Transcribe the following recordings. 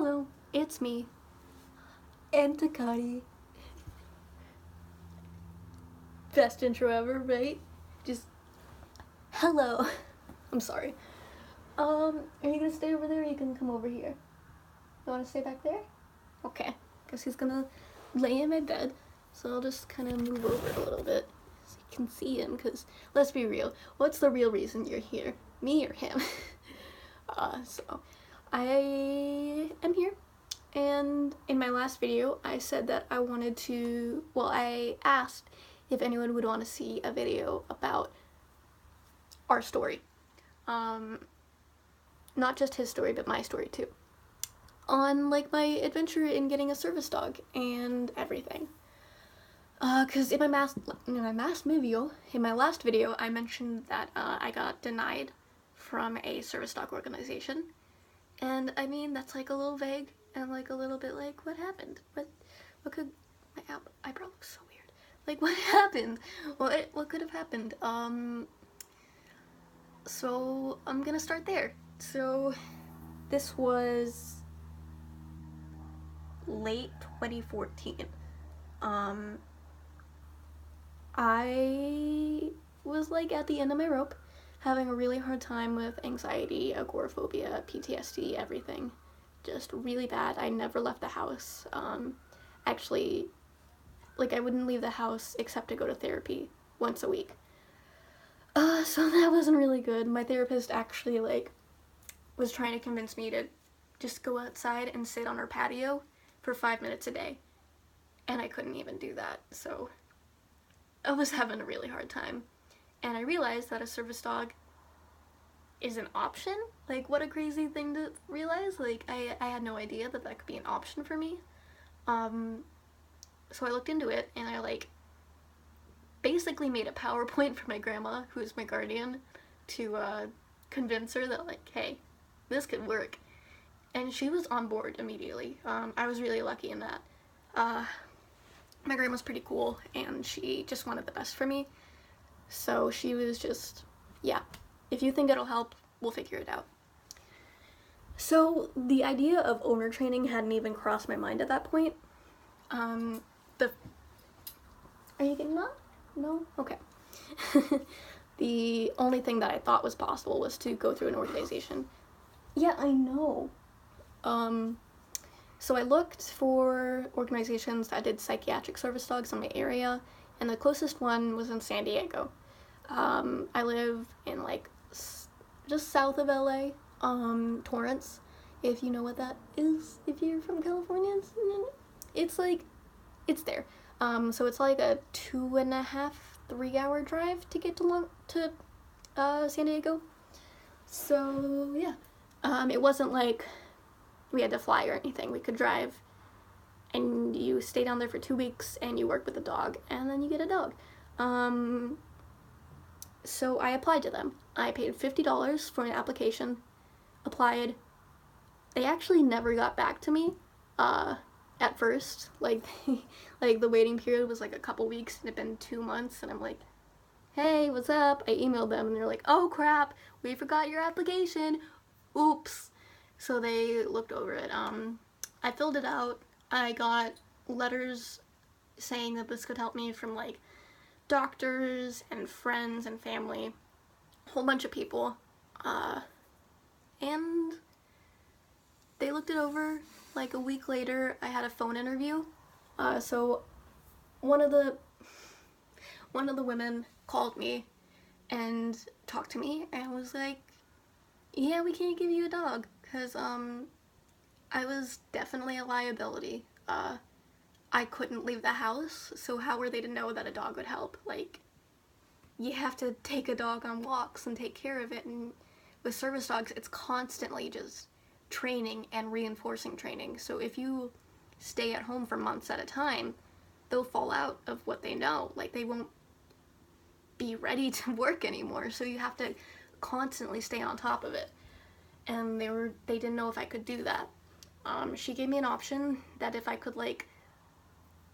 Hello, it's me, and Tequate. Best intro ever, right? Just, hello. I'm sorry. Are you gonna stay over there or you can come over here? You wanna stay back there? Okay. Guess he's gonna lay in my bed, so I'll just kind of move over a little bit so you can see him, because let's be real, what's the real reason you're here? Me or him? So, I am here. And in my last video, I said that I wanted to, I asked if anyone would want to see a video about our story. Not just his story, but my story too. On, like, my adventure in getting a service dog and everything. Because in my last video, I mentioned that I got denied from a service dog organization. And I mean, that's like a little vague and like a little bit like, what happened? What could, my eyebrow looks so weird. Like, what happened? What could have happened? So I'm gonna start there. So this was late 2014. I was like at the end of my rope, having a really hard time with anxiety, agoraphobia, PTSD, everything. Just really bad. I never left the house. Actually, like, I wouldn't leave the house except to go to therapy once a week. So that wasn't really good. My therapist actually, like, was trying to convince me to just go outside and sit on our patio for 5 minutes a day. And I couldn't even do that, so I was having a really hard time. And I realized that a service dog is an option. Like, what a crazy thing to realize. Like, I had no idea that that could be an option for me. So I looked into it, and I, like, basically made a PowerPoint for my grandma, who's my guardian, to convince her that, like, hey, this could work. And she was on board immediately. I was really lucky in that. My grandma's pretty cool, and she just wanted the best for me. So she was just, yeah, if you think it'll help, we'll figure it out. So the idea of owner training hadn't even crossed my mind at that point. Are you getting that? No? Okay. The only thing that I thought was possible was to go through an organization. Yeah, I know. So I looked for organizations that did psychiatric service dogs in my area, and the closest one was in San Diego. I live in, like, just south of LA, Torrance, if you know what that is, if you're from California. It's like, it's there. So it's like a 2.5, 3-hour drive to get to San Diego. So, yeah. It wasn't like we had to fly or anything. We could drive, and you stay down there for 2 weeks, and you work with the dog, and then you get a dog. So I applied to them. I paid $50 for an application, applied. They actually never got back to me, at first. Like, like, the waiting period was like a couple weeks, and it had been 2 months, and I'm like, hey, what's up? I emailed them, and they're like, oh crap, we forgot your application. Oops. So they looked over it. I filled it out. I got letters saying that this could help me from, like, doctors and friends and family, a whole bunch of people, and they looked it over. Like, a week later, I had a phone interview. So one of the women called me and talked to me and was like, yeah, we can't give you a dog, because I was definitely a liability. I couldn't leave the house, so how were they to know that a dog would help? Like, you have to take a dog on walks and take care of it, and with service dogs, it's constantly just training and reinforcing training. So if you stay at home for months at a time, they'll fall out of what they know. Like, they won't be ready to work anymore, so you have to constantly stay on top of it. And they didn't know if I could do that. She gave me an option that if I could, like,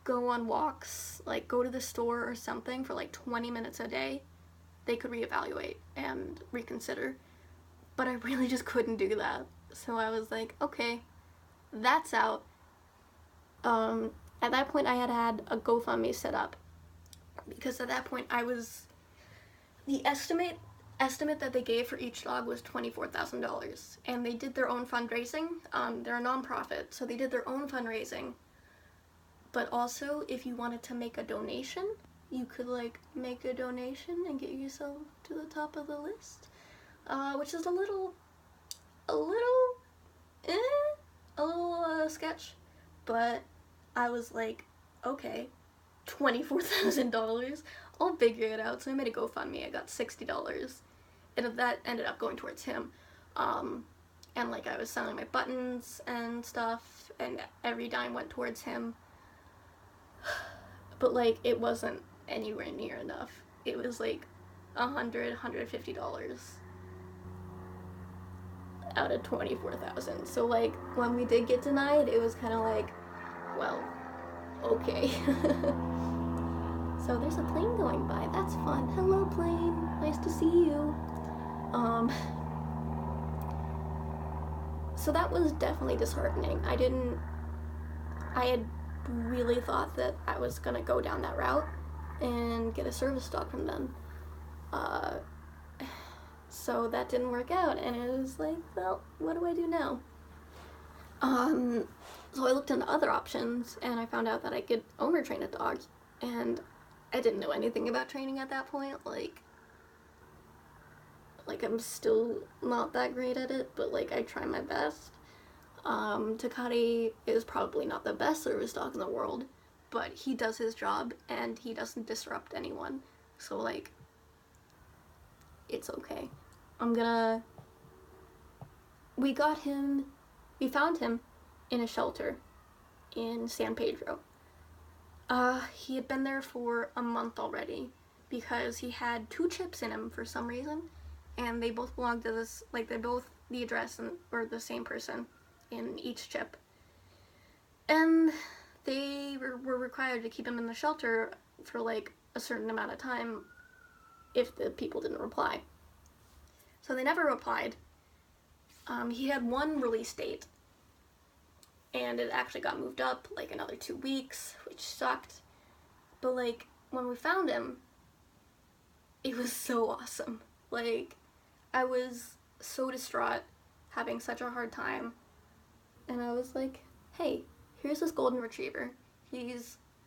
go on walks, like go to the store or something for like 20 minutes a day, they could reevaluate and reconsider. But I really just couldn't do that. So I was like, okay, that's out. At that point, I had a GoFundMe set up because at that point the estimate that they gave for each dog was $24,000, and they did their own fundraising. They're a nonprofit, so they did their own fundraising. But also, if you wanted to make a donation, you could like make a donation and get yourself to the top of the list, which is a little sketch. But I was like, okay, $24,000, I'll figure it out. So I made a GoFundMe. I got $60, and that ended up going towards him. And like I was selling my buttons and stuff, and every dime went towards him. But like it wasn't anywhere near enough. It was like $150 out of 24,000. So like when we did get denied, it was kind of like, well, okay. So there's a plane going by. That's fun. Hello, plane. Nice to see you. So that was definitely disheartening. I had really thought that I was gonna go down that route and get a service dog from them. So that didn't work out, and it was like, well, what do I do now? So I looked into other options, and I found out that I could owner train a dog, and I didn't know anything about training at that point. Like I'm still not that great at it, but like I try my best. Tequate is probably not the best service dog in the world, but he does his job and he doesn't disrupt anyone. So like, it's okay. We found him in a shelter in San Pedro. He had been there for a month already because he had 2 chips in him for some reason, and they both belonged to this, like they're both the address or the same person in each chip. And they were required to keep him in the shelter for like a certain amount of time if the people didn't reply. So they never replied. He had one release date, and it actually got moved up like another 2 weeks, which sucked. But like when we found him, it was so awesome. Like I was so distraught, having such a hard time, and I was like, hey, here's this golden retriever.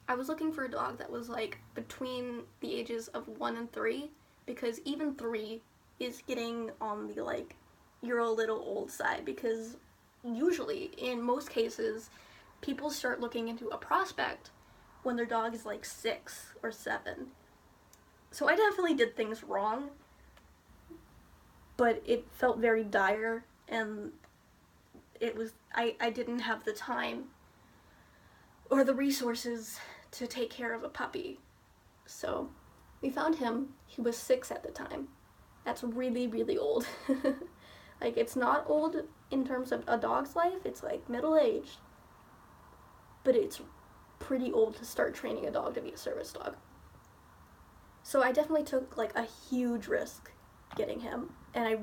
I was looking for a dog that was like between the ages of 1 and 3, because even 3 is getting on the like, you're a little old side, because usually, in most cases, people start looking into a prospect when their dog is like 6 or 7. So I definitely did things wrong, but it felt very dire, and I didn't have the time or the resources to take care of a puppy. So we found him. He was 6 at the time. That's really, really old. Like, it's not old in terms of a dog's life, it's like middle-aged, but it's pretty old to start training a dog to be a service dog. So I definitely took like a huge risk getting him, and I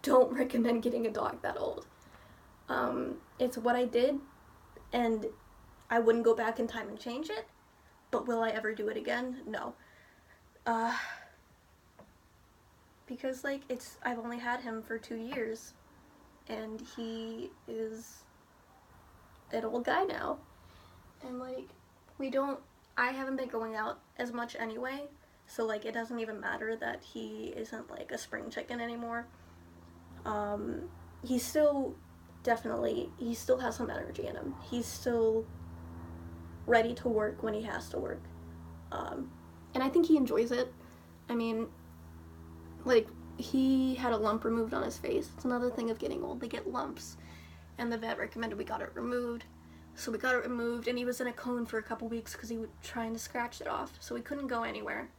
don't recommend getting a dog that old. It's what I did, and I wouldn't go back in time and change it, but will I ever do it again? No. Because like I've only had him for 2 years, and he is an old guy now, and like I haven't been going out as much anyway, so like it doesn't even matter that he isn't like a spring chicken anymore. He still has some energy in him. He's still ready to work when he has to work, and I think he enjoys it. I mean, like, he had a lump removed on his face. It's another thing of getting old. They get lumps, and the vet recommended we got it removed. So we got it removed, and he was in a cone for a couple weeks because he was trying to scratch it off, so he couldn't go anywhere.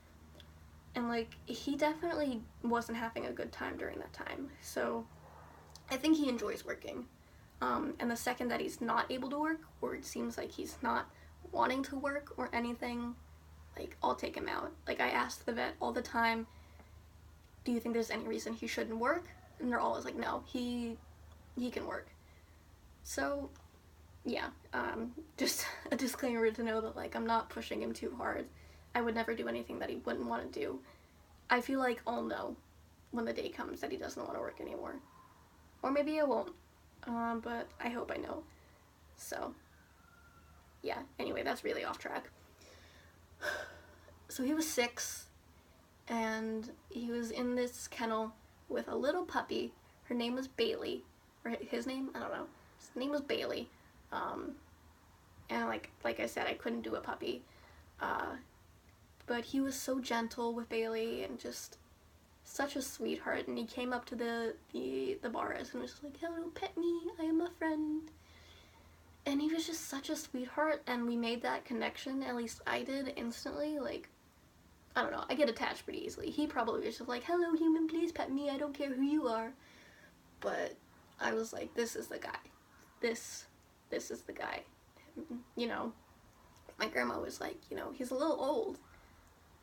And like, he definitely wasn't having a good time during that time. So I think he enjoys working. And the second that he's not able to work, or it seems like he's not wanting to work or anything, like, I'll take him out. Like, I ask the vet all the time, do you think there's any reason he shouldn't work? And they're always like, no, he can work. So, yeah, just a disclaimer to know that, like, I'm not pushing him too hard. I would never do anything that he wouldn't want to do. I feel like I'll know when the day comes that he doesn't want to work anymore. Or maybe I won't, but I hope I know. So, yeah, anyway, that's really off track. So he was 6, and he was in this kennel with a little puppy. Her name was Bailey, or his name, I don't know. His name was Bailey, and like I said, I couldn't do a puppy, but he was so gentle with Bailey and just such a sweetheart. And he came up to the bars and was like, "Hello, pet me, I am a friend." And he was just such a sweetheart, and we made that connection, at least I did, instantly. Like, I don't know, I get attached pretty easily. He probably was just like, "Hello, human, please pet me, I don't care who you are." But I was like, this is the guy. This is the guy. You know, my grandma was like, you know, he's a little old,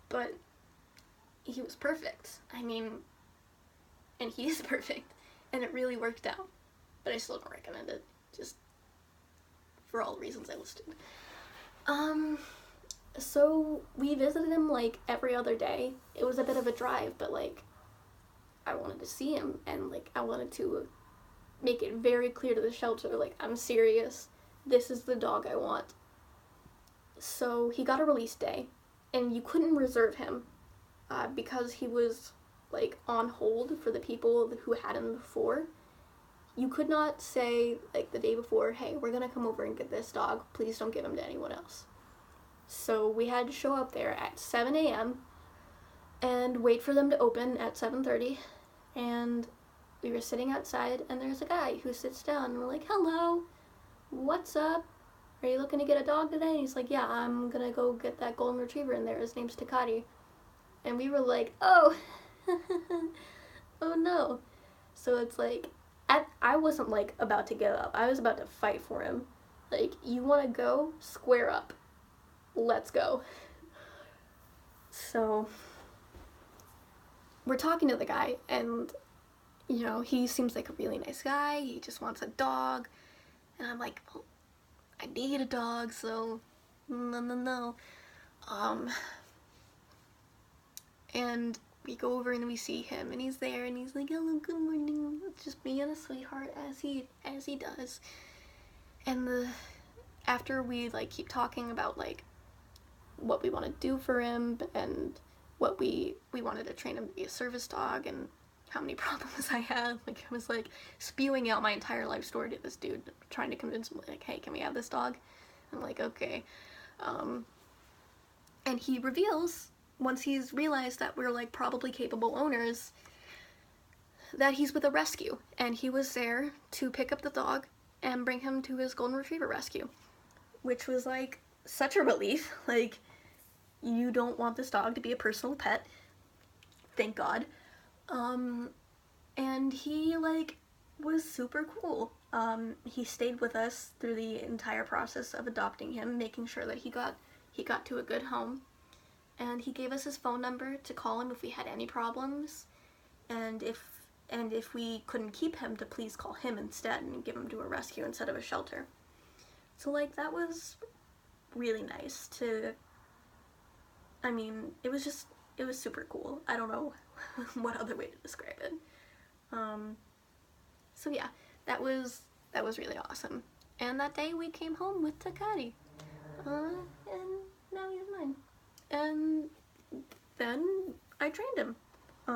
but he was perfect. I mean, and he is perfect, and it really worked out. But I still don't recommend it, just for all the reasons I listed. So we visited him like every other day. It was a bit of a drive, but like, I wanted to see him, and like, I wanted to make it very clear to the shelter, like, I'm serious. This is the dog I want. So he got a release day, and you couldn't reserve him because he was like on hold for the people who had him before. You could not say like the day before, "Hey, we're gonna come over and get this dog. Please don't give him to anyone else." So we had to show up there at 7 a.m. and wait for them to open at 7:30. And we were sitting outside, and there's a guy who sits down, and we're like, "Hello, what's up? Are you looking to get a dog today?" And he's like, "Yeah, I'm gonna go get that golden retriever in there. His name's Tequate." And we were like, "Oh, oh no." So it's like, I wasn't like about to give up. I was about to fight for him. Like, you want to go? Square up. Let's go. So we're talking to the guy, and you know, he seems like a really nice guy. He just wants a dog. And I'm like, well, I need a dog, so no. And we go over and we see him, and he's there, and he's like, "Hello, good morning," just being a sweetheart as he does. And after we like keep talking about like what we want to do for him, and what we wanted to train him to be a service dog, and how many problems I had. Like, I was like spewing out my entire life story to this dude, trying to convince him like, "Hey, can we have this dog?" I'm like, "Okay." And he reveals, once he's realized that we're like probably capable owners, that he's with a rescue, and he was there to pick up the dog and bring him to his golden retriever rescue, which was like such a relief. Like, you don't want this dog to be a personal pet, thank God. And he like was super cool. He stayed with us through the entire process of adopting him, making sure that he got to a good home. And he gave us his phone number to call him if we had any problems, and if we couldn't keep him, to please call him instead and give him to a rescue instead of a shelter. So like, that was really nice to, I mean, it was super cool. I don't know what other way to describe it. So yeah, that was really awesome. And that day we came home with Tequate, and now he's mine. And then I trained him.